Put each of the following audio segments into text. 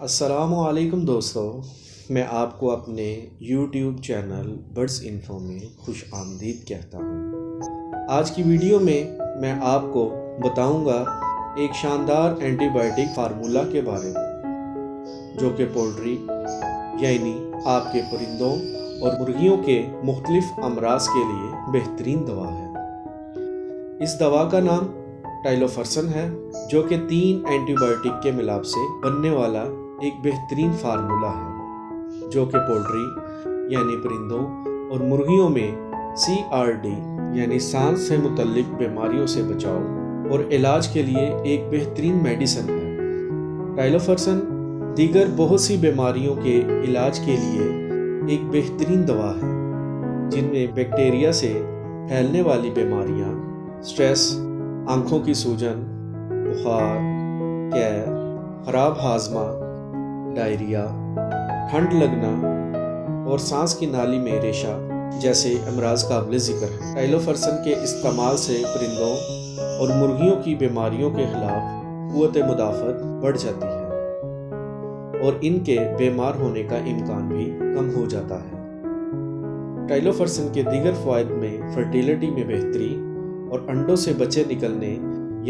अस्सलामुअलैकुम दोस्तों, मैं आपको अपने YouTube चैनल बर्ड्स इन्फो में खुश आमदीद कहता हूँ। आज की वीडियो में मैं आपको बताऊँगा एक शानदार एंटीबायोटिक फार्मूला के बारे में, जो कि पोल्ट्री यानी आपके परिंदों और मुर्गियों के मुख्तलिफ अमराज के लिए बेहतरीन दवा है। इस दवा का नाम टाइलोफर्सन है, जो कि 3 एंटीबायोटिक के मिलाप से बनने वाला एक बेहतरीन फार्मूला है, जो कि पोल्ट्री यानी परिंदों और मुर्गियों में CRD यानी सांस से मुतल्लिक बीमारियों से बचाव और इलाज के लिए एक बेहतरीन मेडिसिन है। टाइलोफर्सन दीगर बहुत सी बीमारियों के इलाज के लिए एक बेहतरीन दवा है, जिनमें बैक्टीरिया से फैलने वाली बीमारियां, स्ट्रेस, आँखों की सूजन, बुखार, कैर, खराब हाजमा, डायरिया, ठंड लगना और सांस की नाली में रेशा जैसे अमराज काबिल ज़िक्र हैं। टाइलोफर्सन के इस्तेमाल से परिंदों और मुर्गियों की बीमारियों के खिलाफ क़ुव्वत मुदाफ़त बढ़ जाती है और इनके बीमार होने का इम्कान भी कम हो जाता है। टाइलोफर्सन के दीगर फ़वाइद में फर्टिलिटी में बेहतरी और अंडों से बच्चे निकलने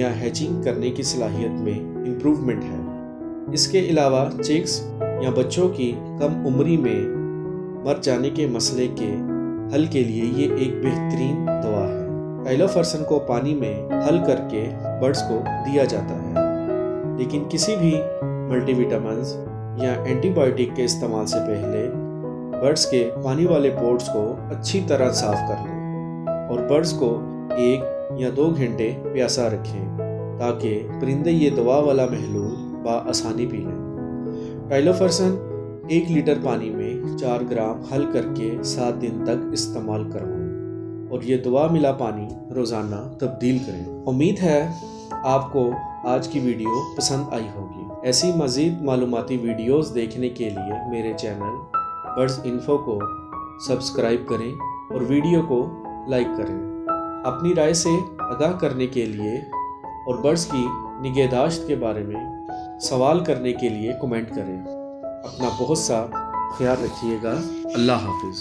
या हैचिंग करने की सलाहियत में इम्प्रूवमेंट है। इसके अलावा चिक्स या बच्चों की कम उम्री में मर जाने के मसले के हल के लिए ये एक बेहतरीन दवा है। टाइलोफर्सन को पानी में हल करके बर्ड्स को दिया जाता है, लेकिन किसी भी मल्टीविटामिन्स या एंटीबायोटिक के इस्तेमाल से पहले बर्ड्स के पानी वाले पोर्ट्स को अच्छी तरह साफ कर लें और बर्ड्स को 1 या 2 घंटे प्यासा रखें, ताकि परिंदे ये दवा वाला महलूल आसानी पी लें। टाइलोफर्सन 1 लीटर पानी में 4 ग्राम हल करके 7 दिन तक इस्तेमाल करवाएं और ये दवा मिला पानी रोज़ाना तब्दील करें। उम्मीद है आपको आज की वीडियो पसंद आई होगी। ऐसी मज़ीद मालूमाती वीडियोस देखने के लिए मेरे चैनल बर्ड्स इन्फो को सब्सक्राइब करें और वीडियो को लाइक करें। अपनी राय से आगाह करने के लिए और बर्ड्स की निगहदाश्त के बारे में सवाल करने के लिए कमेंट करें। अपना बहुत सा ख्याल रखिएगा। अल्लाह हाफिज़।